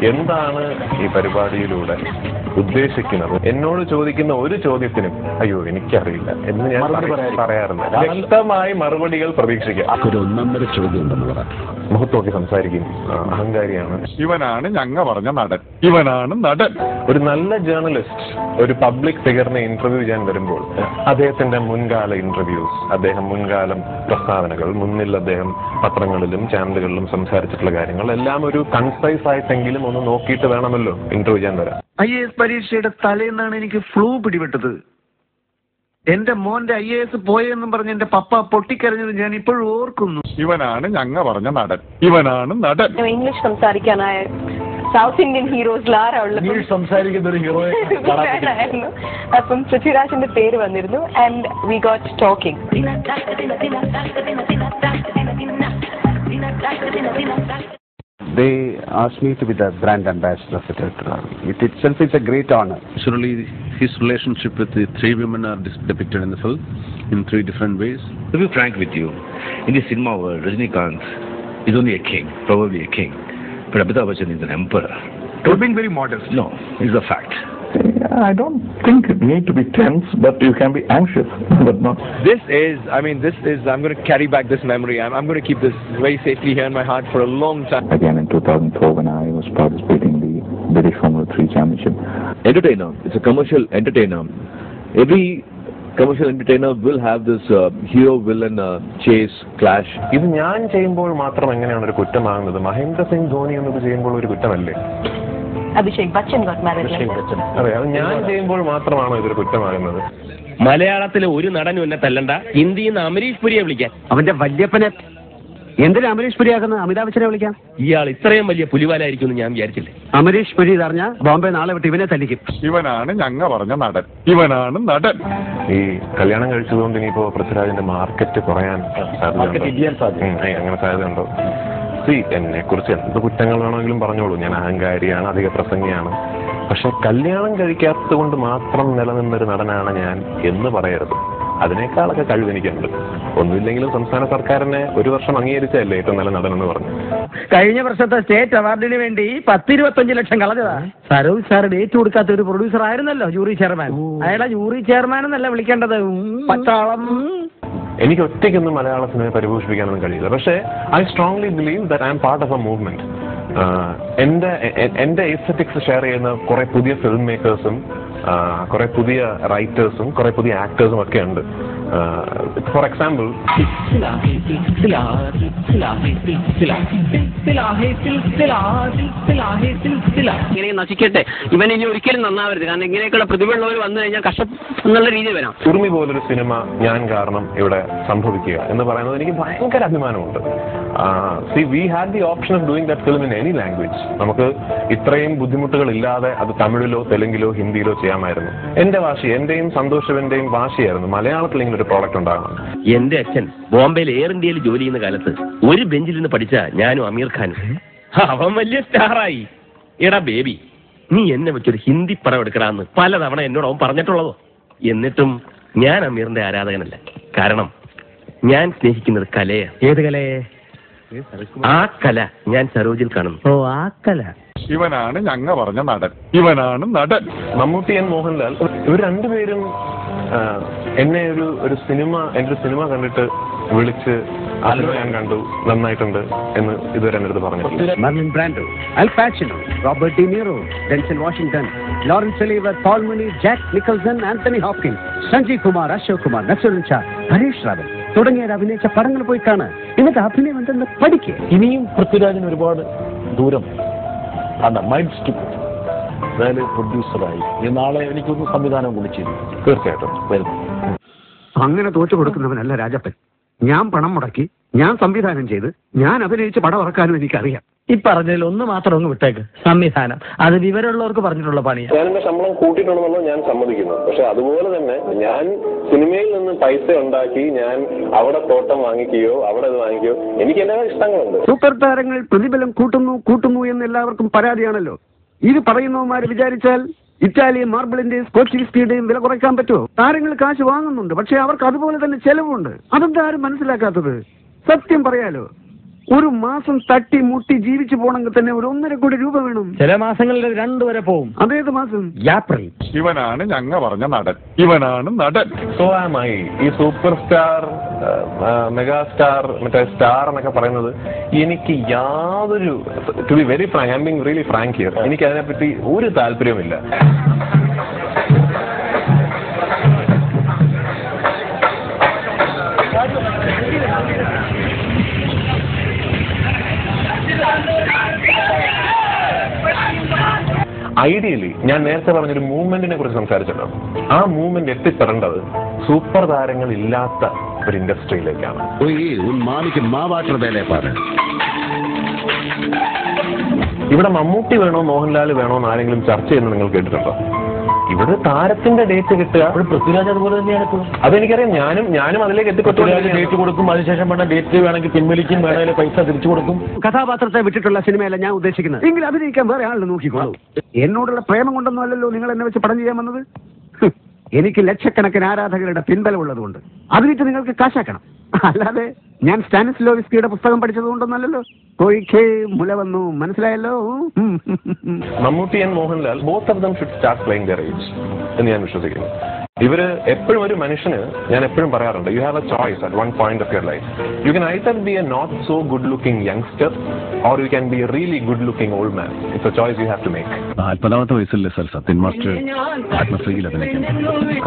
എന്താണ് ഈ പരിപാടിയിലൂടെ ഉദ്ദേശിക്കുന്നത്? എന്നോട് ചോദിക്കുന്ന ഒരു ചോദ്യത്തിനും അയ്യോ എനിക്കറിയില്ല എന്ന് ഞാൻ പറയാറുണ്ട്. വ്യക്തമായി മറുപടികൾ പ്രതീക്ഷിക്കാം. ഒരു ഒന്നൊന്നര ചോദ്യം ഉണ്ടെന്ന് പറ. മുഖത്തോക്കി സംസാരിക്കും. അഹങ്കാരിയാണ്. ഇവനാണ് ഞങ്ങ പറഞ്ഞ നടൻ. ഇവനാണ് നടൻ. ഒരു നല്ല ജേർണലിസ്റ്റ് ഒരു പബ്ലിക് ഫിഗറിനെ ഇന്റർവ്യൂ ചെയ്യാൻ വരുമ്പോൾ അദ്ദേഹത്തിന്റെ മുൻകാല ഇന്റർവ്യൂസ്, അദ്ദേഹം മുൻകാലം പ്രസ്താവനകൾ, മുന്നിൽ അദ്ദേഹം പത്രങ്ങളിലും ചാനലുകളിലും സംസാരിച്ചിട്ടുള്ള കാര്യങ്ങൾ എല്ലാം ഒരു കൺസൈസ് ആയിട്ടെങ്കിലും ഒന്ന് നോക്കിയിട്ട് വേണമല്ലോ ഇന്റർവ്യൂ ചെയ്യാൻ വരാം. IAS പരീക്ഷയുടെ തലേന്നാണ് എനിക്ക് ഫ്ലൂ പിടിപെട്ടത്. എന്റെ മോന്റെ IAS പോയെന്നും പറഞ്ഞ് എന്റെ പപ്പ പൊട്ടിക്കരഞ്ഞത് ഞാൻ ഇപ്പോഴും ഓർക്കുന്നു. ഇവനാണ് ഞങ്ങ പറഞ്ഞ നടൻ. ഇവനാണ് നടൻ. ഇംഗ്ലീഷ് സംസാരിക്കാനായ സൗത്ത് ഇന്ത്യൻ ഹീറോസിൽ സംസാരിക്കുന്ന ഒരു ഹീറോയെ ആരായിരുന്നു. അപ്പം പൃഥ്വിരാജിന്റെ പേര് വന്നിരുന്നു. And we got talking. They asked me to be the brand ambassador of the Tirthala. It itself is a great honor. Surely his relationship with the three women are depicted in the film in three different ways. To be frank with you, in the cinema world, Rajinikanth is only a king, probably a king. But Amitabh Bachchan is an emperor. You're being very modest. No, it's a fact. I don't think you need to be tense, but you can be anxious, but not. This is, I'm going to carry back this memory. I'm going to keep this very safely here in my heart for a long time. Again, in 2004, when I was participating in the British Formula 3 Championship. Entertainer. It's a commercial entertainer. Every commercial entertainer will have this hero-villain chase, clash. ഇത് ഞാൻ ചെയ്യുമ്പോൾ മാത്രം എങ്ങനെയാണ് ഒരു കുറ്റമാകുന്നത്? മഹേന്ദ്ര സിംഗ് ധോണി എന്നത് ചെയ്യുമ്പോൾ ഒരു കുറ്റമല്ലേ? Abhishek Bachchan got married. അതെ, അത് ഞാൻ ചെയ്യുമ്പോൾ മാത്രമാണോ ഇതൊരു കുറ്റമാകുന്നത്? മലയാളത്തിലെ ഒരു നടനും എന്നെ തല്ലണ്ട. ഹിന്ദിയിൽ നിന്ന് അമരീഷ് പുരിയെ വിളിക്കാൻ. അവന്റെ വല്യപ്പനെ എന്തിനാ അമരീഷ് പുരിയാക്കുന്നത്? അമിതാഭ് ബച്ചനെ വിളിക്കാം. ഇയാൾ ഇത്രയും വലിയ പുലിവാലായിരിക്കും എന്ന് ഞാൻ വിചാരിച്ചില്ലേ. അമരീഷ് പുരി അറിഞ്ഞ ബോംബെ നാളെ വിട്ട് ഇവനെ തല്ലിക്കും. ഇവനാണ് ഞങ്ങ പറഞ്ഞ നടൻ. ഇവനാണ് നടൻ. ഈ കല്യാണം കഴിച്ചതുകൊണ്ട് ഇനിയിപ്പോ പൃഥ്വിരാജിന്റെ മാർക്കറ്റ് കുറയാൻ അങ്ങനെ സാധ്യതയുണ്ടോ? എന്നെ കുറിച്ച് എന്ത് കുറ്റങ്ങൾ വേണമെങ്കിലും പറഞ്ഞോളൂ. ഞാൻ അഹങ്കാരിയാണ്, അധിക പ്രസംഗിയാണ്. പക്ഷെ കല്യാണം കഴിക്കാത്തത് കൊണ്ട് മാത്രം നിലനിന്നൊരു നടനാണ് ഞാൻ എന്ന് പറയരുത്. അതിനേക്കാളൊക്കെ കഴിവെനിക്കുണ്ട്. ഒന്നുമില്ലെങ്കിലും സംസ്ഥാന സർക്കാരിനെ ഒരു വർഷം അംഗീകരിച്ചല്ലേ ഏറ്റവും നല്ല നടനെന്ന് പറഞ്ഞു. കഴിഞ്ഞ വർഷത്തെ സ്റ്റേറ്റ് അവാർഡിന് വേണ്ടി 10-25 ലക്ഷം കളഞ്ഞതാ. സരോജ് സാർ ഡേറ്റ് കൊടുക്കാത്ത ഒരു പ്രൊഡ്യൂസർ ആയിരുന്നല്ലോ ജൂറി ചെയർമാൻ. അയാളെ ജൂറി ചെയർമാൻ എന്നല്ല വിളിക്കേണ്ടത്, പട്ടാളം. എനിക്ക് ഒറ്റയ്ക്കൊന്നും മലയാള സിനിമയെ പരിപോഷിപ്പിക്കാനൊന്നും കഴിയില്ല. പക്ഷേ I strongly believe that I M part of A movement. എന്റെ എസ്തെറ്റിക്സ് ഷെയർ ചെയ്യുന്ന കുറെ പുതിയ ഫിലിം മേക്കേഴ്സും കുറെ പുതിയ റൈറ്റേഴ്സും കുറെ പുതിയ ആക്ടേഴ്സും ഒക്കെ ഉണ്ട്. ഫോർ എക്സാമ്പിൾ, ഇങ്ങനെ നശിക്കട്ടെ, ഇവൻ ഇനി ഒരിക്കലും നന്നാവരുത്. കാരണം ഇങ്ങനെയൊക്കെയുള്ള പ്രതിഭയുള്ളവർ വന്നു കഴിഞ്ഞാൽ കഷ്ടം എന്നുള്ള രീതിയിൽ വരാം. ഉറുമി പോലൊരു സിനിമ ഞാൻ കാരണം ഇവിടെ സംഭവിക്കുക എന്ന് പറയുന്നത് എനിക്ക് ഭയങ്കര അഭിമാനമുണ്ട്. We had the option of doing that film in any language. നമുക്ക് ഇത്രയും ബുദ്ധിമുട്ടുകൾ ഇല്ലാതെ അത് തമിഴിലോ തെലുങ്കിലോ ഹിന്ദിയിലോ ചെയ്യാമായിരുന്നു. എന്റെ വാശി, എന്റെയും സന്തോഷവന്റെയും വാശിയായിരുന്നു മലയാളത്തിൽ ഇങ്ങനെ ഒരു പ്രോഡക്റ്റ് ഉണ്ടാകണം. എന്റെ അച്ഛൻ ബോംബെയിൽ എയർ ഇന്ത്യയിൽ ജോലി ചെയ്യുന്ന കാലത്ത് ഒരു ബെഞ്ചിൽ നിന്ന് പഠിച്ച ഞാനും അമീർ ഖാനും. അവൻ വലിയ സ്റ്റാറായി. എടാ ബേബി, നീ എന്നെ വെച്ചൊരു ഹിന്ദി പടം എടുക്കടാന്ന് പലതവണ എന്നോട് അവൻ പറഞ്ഞിട്ടുള്ളതോ. എന്നിട്ടും ഞാൻ അമീറിന്റെ ആരാധകനല്ല. കാരണം ഞാൻ സ്നേഹിക്കുന്നത് കലയാണ്. ഏത് കലയെ? ആ കല ഞാൻ സരോജിൽ കാണുന്നു. ഓ, ആ കല. ഇവനാണ് ഞങ്ങ പറഞ്ഞ നടൻ. ഇവനാണ് നടൻ. മമ്മൂട്ടി ആൻഡ് മോഹൻലാൽ ഇവർ രണ്ടുപേരും എന്നെ ഒരു സിനിമ കണ്ടിട്ട് വിളിച്ച് ഞാൻ കണ്ടു, നന്നായിട്ടുണ്ട് എന്ന് ഇതുവരെ എൻ്റെ അടുത്ത് പറഞ്ഞിട്ടില്ല. Marlon Brando, Al Pacino, Robert De Niro, Denzel Washington, Lawrence Olivier, Paul Mooney, Jack Nicholson, Anthony Hopkins, Sanjeev Kumar, Ashok Kumar, Naseeruddin Shah, Harish Rawal തുടങ്ങിയവർ അഭിനയിച്ച പടങ്ങൾ പോയി കാണാൻ. എന്നിട്ട് അഭിനയം എന്തെന്ന് പഠിക്കുക. ഇനിയും പൃഥ്വിരാജിന് ഒരുപാട് ദൂരം മൈൻഡ് അതായത് പ്രൊഡ്യൂസറായി നാളെ എനിക്കൊന്ന് സംവിധാനം കൂടി ചെയ്തു. തീർച്ചയായിട്ടും വരുന്നു. അങ്ങനെ തോറ്റു കൊടുക്കുന്നവനല്ല രാജപ്പൻ. ഞാൻ പണം മുടക്കി, ഞാൻ സംവിധാനം ചെയ്ത്, ഞാൻ അഭിനയിച്ച് പടം ഇറക്കാനും എനിക്കറിയാം. ഈ പറഞ്ഞതിൽ ഒന്ന് മാത്രം ഒന്ന് വിട്ടേക്ക്, സംവിധാനം. അത് വിവരമുള്ളവർക്ക് പറഞ്ഞിട്ടുള്ള പണിയാണ്. ഞാൻ എന്റെ ശമ്പളം കൂട്ടിയിട്ടുണ്ടെന്നുള്ളത് ഞാൻ സമ്മതിക്കുന്നു. പക്ഷെ അതുപോലെ തന്നെ ഞാൻ സിനിമയിൽ നിന്ന് പൈസ ഉണ്ടാക്കി ഞാൻ അവിടെ തോട്ടം വാങ്ങിക്കുകയോ അവിടെ ഇത് വാങ്ങിക്കുകയോ എനിക്ക് എല്ലാ ഇഷ്ടങ്ങളുണ്ട്. സൂപ്പർ താരങ്ങൾ പ്രതിഫലം കൂട്ടുന്നു എന്ന് എല്ലാവർക്കും പരാതിയാണല്ലോ. ഇത് പറയുന്നവന്മാർ വിചാരിച്ചാൽ ഇറ്റാലിയൻ മാർബിളിന്റെയും സ്കോച്ച് വിസ്കിയുടെയും വില കുറയ്ക്കാൻ പറ്റുമോ? താരങ്ങൾ കാശ് വാങ്ങുന്നുണ്ട്, പക്ഷെ അവർക്ക് അതുപോലെ തന്നെ ചെലവുണ്ട്. അതെന്താ ആരും മനസ്സിലാക്കാത്തത്? സത്യം പറയാലോ, ഒരു മാസം തട്ടി മുട്ടി ജീവിച്ചു പോകണമെങ്കിൽ തന്നെ ഒരു 1.5 കോടി രൂപ വേണം. ചില മാസങ്ങളിൽ 2 വരെ പോവും. അതേത് മാസം? ഏപ്രിൽ. ഇവനാണ് ഞങ്ങ പറഞ്ഞ നടൻ. ഇവനാണ് നടൻ. സോമായി ഈ സൂപ്പർ സ്റ്റാർ, മെഗാസ്റ്റാർ, മറ്റേ സ്റ്റാർ എന്നൊക്കെ പറയുന്നത് എനിക്ക് യാതൊരു, to be very frank, I am being really frank here, എനിക്ക് അതിനെപ്പറ്റി ഒരു താല്പര്യവുമില്ല. ഐഡിയലി ഞാൻ നേരത്തെ പറഞ്ഞൊരു മൂവ്മെന്റിനെ കുറിച്ച് സംസാരിച്ചല്ലോ, ആ മൂവ്മെന്റ് എത്തിപ്പെടേണ്ടത് സൂപ്പർ താരങ്ങൾ ഇല്ലാത്ത ഒരു ഇൻഡസ്ട്രിയിലേക്കാണ്. ഇവിടെ മമ്മൂട്ടി വേണോ മോഹൻലാൽ വേണോ എന്ന് ആരെങ്കിലും ചർച്ച ചെയ്യുന്നത് നിങ്ങൾ കേട്ടിട്ടുണ്ടോ? ഇവിടെ താരത്തിന്റെ ഡേറ്റ് കിട്ടുക. പൃഥ്വിരാജ് അതുപോലെ തന്നെയാണ് ഇപ്പോൾ. അതെനിക്കറിയാം. ഞാനും അതിലേക്ക് എത്തിപ്പെട്ടു. ഡേറ്റ് കൊടുക്കും, അതിനുശേഷം വേണം ഡേറ്റ് വേണമെങ്കിൽ പിൻവലിക്കും, വേണമെങ്കിൽ പൈസ തിരിച്ചു കൊടുക്കും. കഥാപാത്രത്തെ വിട്ടിട്ടുള്ള സിനിമയല്ല ഞാൻ ഉദ്ദേശിക്കുന്നത്. എങ്കിൽ അഭിനയിക്കാൻ വേറെ ആളുടെ നോക്കിക്കോളൂ. എന്നോടുള്ള പ്രേമം കൊണ്ടൊന്നും അല്ലല്ലോ നിങ്ങൾ എന്നെ വെച്ച് പടം ചെയ്യാൻ വന്നത്. എനിക്ക് ലക്ഷക്കണക്കിന് ആരാധകരുടെ പിൻബലമുള്ളതുകൊണ്ട് അതിനിട്ട് നിങ്ങൾക്ക് കാശാക്കണം. അല്ലാതെ ഞാൻ സ്റ്റാനിസ്ലോവിസ്കിയുടെ പുസ്തകം പഠിച്ചതുകൊണ്ടൊന്നല്ലല്ലോ. കോഴിക്കേ മുല വന്നു, മനസ്സിലായല്ലോ. Mammootty and Mohanlal both of them should start playing there age എന്ന് ഞാൻ വിശ്വസിക്കുന്നു. ഇവര് എപ്പോഴും ഒരു മനുഷ്യന്, ഞാൻ എപ്പോഴും പറയാറുണ്ട്, you have a choice at one point of your life. You can either be a not so good looking youngster or you can be a really good looking old man. It's a choice you have to make. 40ാമത്തെ വയസ്സിലെ sir Sathyan master ആത്മശ്രീയിൽ അഭിനയിക്കാം.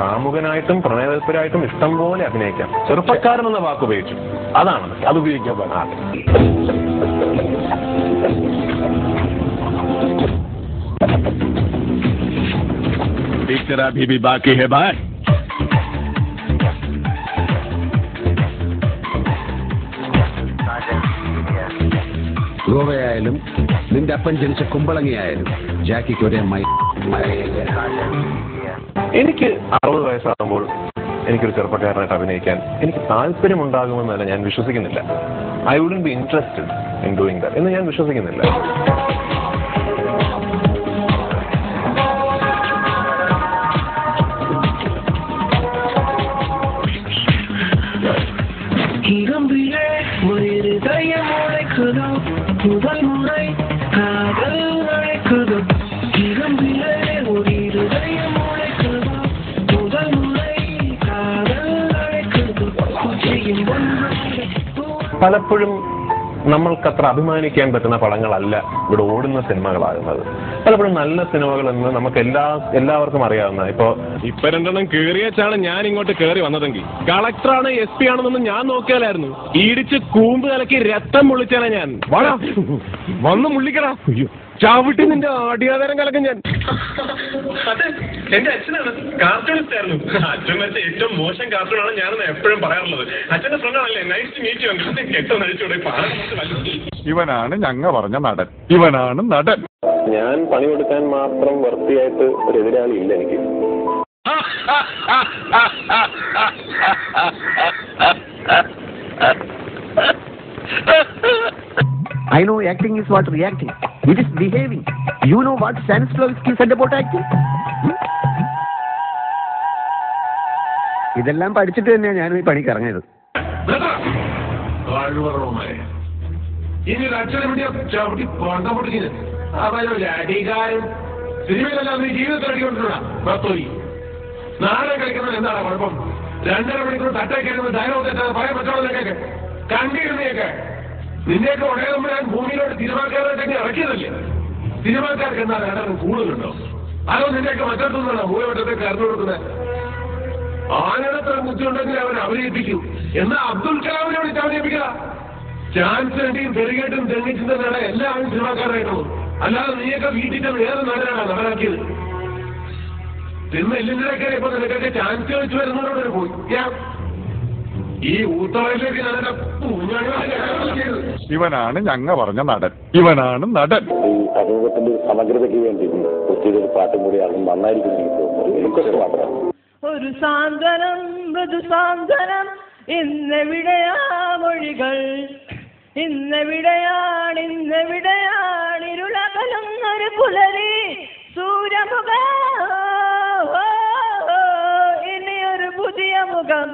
കാമുകനായിട്ടും പ്രണയതൽപരായിട്ടും ഇഷ്ടം പോലെ അഭിനയിക്കാം. ചെറുപ്പക്കാരൻ എന്ന വാക്ക് ഉപയോഗിച്ചു, അതാണ് അത് ഉപയോഗിക്കാൻ പാടില്ല. अभी भी बाकी है भाई. ഗോവയായാലും നിന്റെ അപ്പൻ ജനിച്ച കുമ്പളങ്ങിയായാലും ജാക്കിക്ക് ഒരേ എനിക്ക് 60 വയസ്സാകുമ്പോൾ എനിക്കൊരു ചെറുപ്പക്കാരനായിട്ട് അഭിനയിക്കാൻ എനിക്ക് താല്പര്യമുണ്ടാകുമെന്നല്ല ഞാൻ വിശ്വസിക്കുന്നില്ല. I wouldn't be interested in doing that എന്ന് ഞാൻ വിശ്വസിക്കുന്നില്ല. പലപ്പോഴും നമ്മൾക്കത്ര അഭിമാനിക്കാൻ പറ്റുന്ന പടങ്ങളല്ല ഇവിടെ ഓടുന്ന സിനിമകളാകുന്നത്. പലപ്പോഴും നല്ല സിനിമകൾ എന്ന് നമുക്ക് എല്ലാവർക്കും അറിയാവുന്ന, ഇപ്പൊ 2 കേറിയച്ചാണ് ഞാൻ ഇങ്ങോട്ട് കേറി വന്നതെങ്കിൽ കളക്ടറാണ് SP ആണെന്നൊന്നും ഞാൻ നോക്കിയാലായിരുന്നു. ഇടിച്ച് കൂമ്പ് കലക്കി രക്തം മുള്ളിച്ചാണ് ഞാൻ. വന്ന് മുള്ളിക്കടാ, ചവിട്ടി നിന്റെ ആടിയാധാരം കലക്കും ഞാൻ. എന്റെ അച്ഛനാണ്, കാർട്ടൂണിസ്റ്റ് ആയിരുന്നു. അച്ഛൻ വരച്ച ഏറ്റവും മോശം കാർട്ടൂണാണ് ഞാനെന്ന് എപ്പോഴും പറയാറുള്ളത്. അച്ഛന്റെ ഫ്രണ്ടാണല്ലേ. Nice to meet you uncle. കെട്ടോ നഴിച്ചൂടെ. ഇവനാണ് ഞങ്ങ പറഞ്ഞ നടൻ. ഇവനാണ് നടൻ. ഞാൻ പണി കൊടുക്കാൻ മാത്രം വൃത്തിയായിട്ട് ഒരു എതിരാളി ഇല്ല എനിക്ക്. I know acting is what reacting. It is behaving. You know what Stanislavski said about acting? ഇതെല്ലാം പഠിച്ചിട്ട് തന്നെയാണ് ഞാനും ഈ പണിക്ക് ഇറങ്ങിയത്. ഇനി ഒരു അച്ഛനെ വേണ്ടി ചവിട്ടി കൊണ്ട പൊട്ടിക്കുന്നത് അടികാരൻ സിനിമയിലെല്ലാം നീ ജീവിതത്തിൽ അടിക്കൊണ്ടിട്ടുള്ള നാടകം കളിക്കുന്നത് എന്താണ് കുഴപ്പം? 2.5 മണിക്കൂർ തട്ടേക്കുന്ന ഡയലോഗ് തെറ്റാതെ പറയാൻ പറ്റുള്ളതൊക്കെ കണ്ടിരുന്നേക്കെ. നിന്നെയൊക്കെ ഉടനെ ഞാൻ ഭൂമിയിലോട്ട് സിനിമാക്കാരായിട്ടൊക്കെ ഇറക്കിയതല്ലേ. സിനിമാക്കാർക്ക് എന്താ നേടാൻ കൂടുതലുണ്ടോ? അതോ നിന്നെയൊക്കെ മറ്റൊന്നുണ്ടോ ഭൂമിവട്ടത്തേക്ക് അറിഞ്ഞു കൊടുക്കുന്നത്? ആനടത്ര ബുദ്ധിയുണ്ടെങ്കിൽ അവൻ അഭിനയിപ്പിക്കൂ. എന്നാ അബ്ദുൽ കലാമിനെ വിളിച്ച് അഭിനയിപ്പിക്കുക. ചാൻസ് വേണ്ടിയും പെരുകേട്ടും തെങ്ങിച്ചിന്റെ നട എല്ലാവരും സിനിമാക്കാരായിട്ടുള്ളൂ. അല്ലാതെ നീയൊക്കെ വീട്ടിൽ വേറെ നടനാണ് നടനാക്കിയത്. സിനിമ എല്ലിൻ്റെയൊക്കെ ഇപ്പൊ നിനക്കൊക്കെ ചാൻസ് വെച്ച് വരുന്നവരോട് പോയി. ഈ ഊത്തറയിലേക്ക് ഞാൻ ഇവനാണ് ഞങ്ങ പറഞ്ഞ നടൻ. ഇവനാണ് നടൻ. ഈ സമൂഹത്തിന്റെ ഒരു സമഗ്രതയ്ക്ക് വേണ്ടി ഒരു പാട്ടും കൂടി അത് നന്നായിരിക്കും എനിക്ക് തോന്നുന്നു. എനിക്കൊക്കെ മാത്രമാണ്. ഒരു സാന്ത്വനം മൃദു സാന്ത്വനം ഇന്നെവിടെയാ മൊഴികൾ, ഇന്നെവിടെയാണ് ഇരുളകലും ഒരു പുലരി സൂര്യമുഖ, ഇനിയൊരു പുതിയ മുഖം